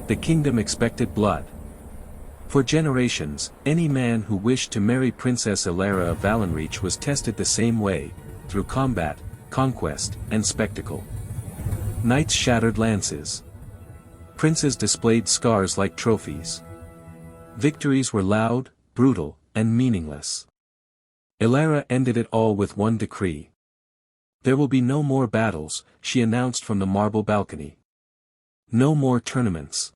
The kingdom expected blood. For generations, any man who wished to marry Princess Elara of Valenreach was tested the same way, through combat, conquest, and spectacle. Knights shattered lances. Princes displayed scars like trophies. Victories were loud, brutal, and meaningless. Elara ended it all with one decree. There will be no more battles, she announced from the marble balcony. No more tournaments.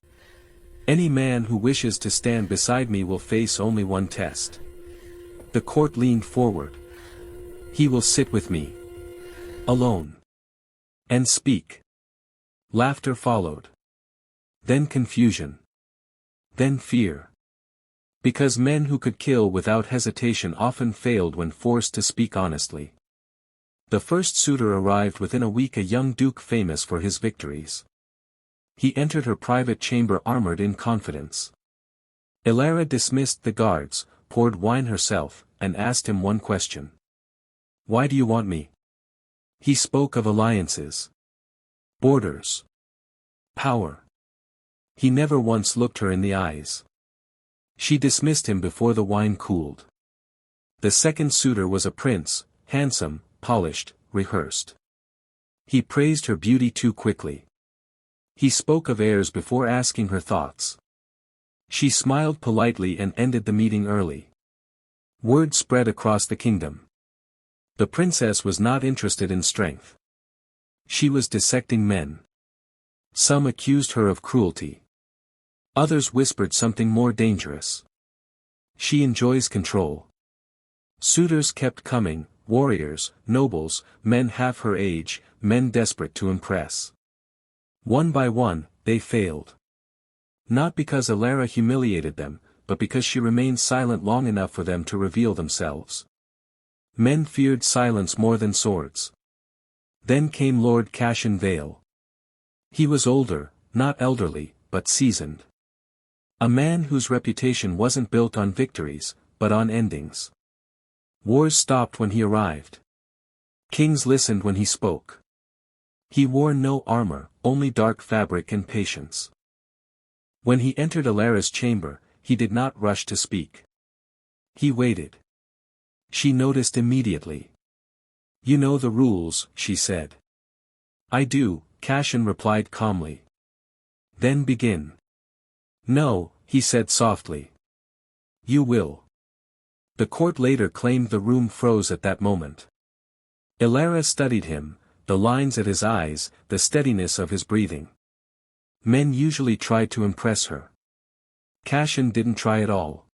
Any man who wishes to stand beside me will face only one test. The court leaned forward. He will sit with me. Alone. And speak. Laughter followed. Then confusion. Then fear. Because men who could kill without hesitation often failed when forced to speak honestly. The first suitor arrived within a week, a young duke famous for his victories. He entered her private chamber armored in confidence. Elara dismissed the guards, poured wine herself, and asked him one question. Why do you want me? He spoke of alliances. Borders. Power. He never once looked her in the eyes. She dismissed him before the wine cooled. The second suitor was a prince, handsome, polished, rehearsed. He praised her beauty too quickly. He spoke of heirs before asking her thoughts. She smiled politely and ended the meeting early. Word spread across the kingdom. The princess was not interested in strength. She was dissecting men. Some accused her of cruelty. Others whispered something more dangerous. She enjoys control. Suitors kept coming, warriors, nobles, men half her age, men desperate to impress. One by one, they failed. Not because Elara humiliated them, but because she remained silent long enough for them to reveal themselves. Men feared silence more than swords. Then came Lord Cashin Vale. He was older, not elderly, but seasoned. A man whose reputation wasn't built on victories, but on endings. Wars stopped when he arrived. Kings listened when he spoke. He wore no armor, only dark fabric and patience. When he entered Elara's chamber, he did not rush to speak. He waited. She noticed immediately. You know the rules, she said. I do, Cashin replied calmly. Then begin. No, he said softly. You will. The court later claimed the room froze at that moment. Elara studied him, the lines at his eyes, the steadiness of his breathing. Men usually tried to impress her. Cashin didn't try at all.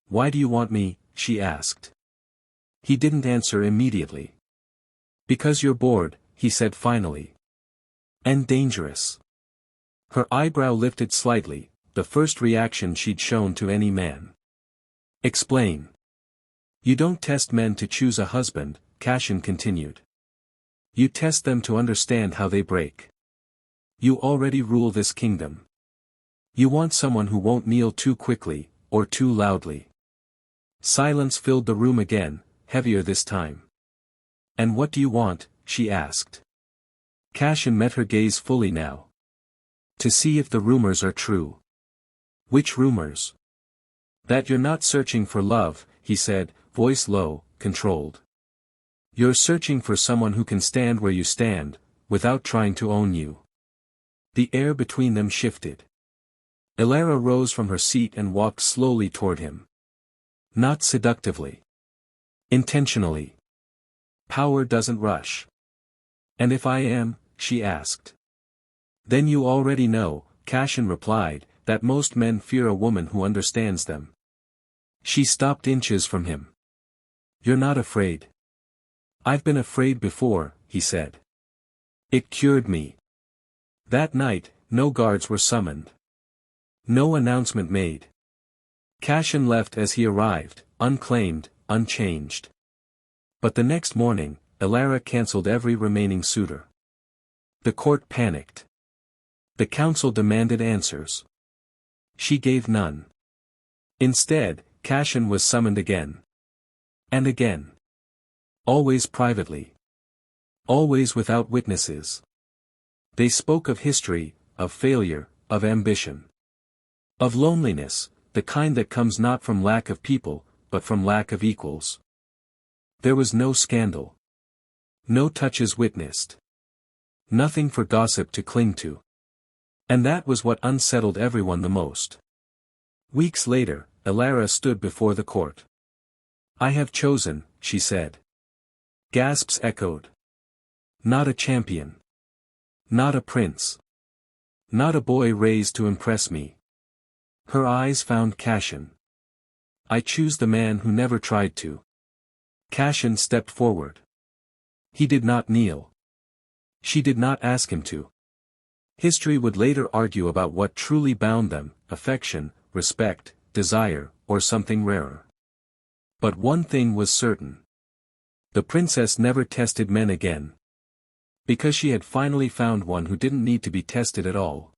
Why do you want me? She asked. He didn't answer immediately. Because you're bored, he said finally. And dangerous. Her eyebrow lifted slightly, the first reaction she'd shown to any man. Explain. You don't test men to choose a husband, Cashin continued. You test them to understand how they break. You already rule this kingdom. You want someone who won't kneel too quickly, or too loudly. Silence filled the room again, heavier this time. And what do you want? She asked. Cashin met her gaze fully now. To see if the rumors are true. Which rumors? That you're not searching for love, he said, voice low, controlled. You're searching for someone who can stand where you stand, without trying to own you. The air between them shifted. Elara rose from her seat and walked slowly toward him. Not seductively. Intentionally. Power doesn't rush. And if I am, she asked. Then you already know, Cashin replied, that most men fear a woman who understands them. She stopped inches from him. You're not afraid. I've been afraid before, he said. It cured me. That night, no guards were summoned. No announcement made. Cashin left as he arrived, unclaimed, unchanged. But the next morning, Elara cancelled every remaining suitor. The court panicked. The council demanded answers. She gave none. Instead, Cashin was summoned again. And again. Always privately. Always without witnesses. They spoke of history, of failure, of ambition. Of loneliness, the kind that comes not from lack of people, but from lack of equals. There was no scandal. No touches witnessed. Nothing for gossip to cling to. And that was what unsettled everyone the most. Weeks later, Elara stood before the court. "I have chosen," she said. Gasps echoed. "Not a champion. Not a prince. Not a boy raised to impress me." Her eyes found Cashin. "I choose the man who never tried to." Cashin stepped forward. He did not kneel. She did not ask him to. History would later argue about what truly bound them: affection, respect, desire, or something rarer. But one thing was certain. The princess never tested men again. Because she had finally found one who didn't need to be tested at all.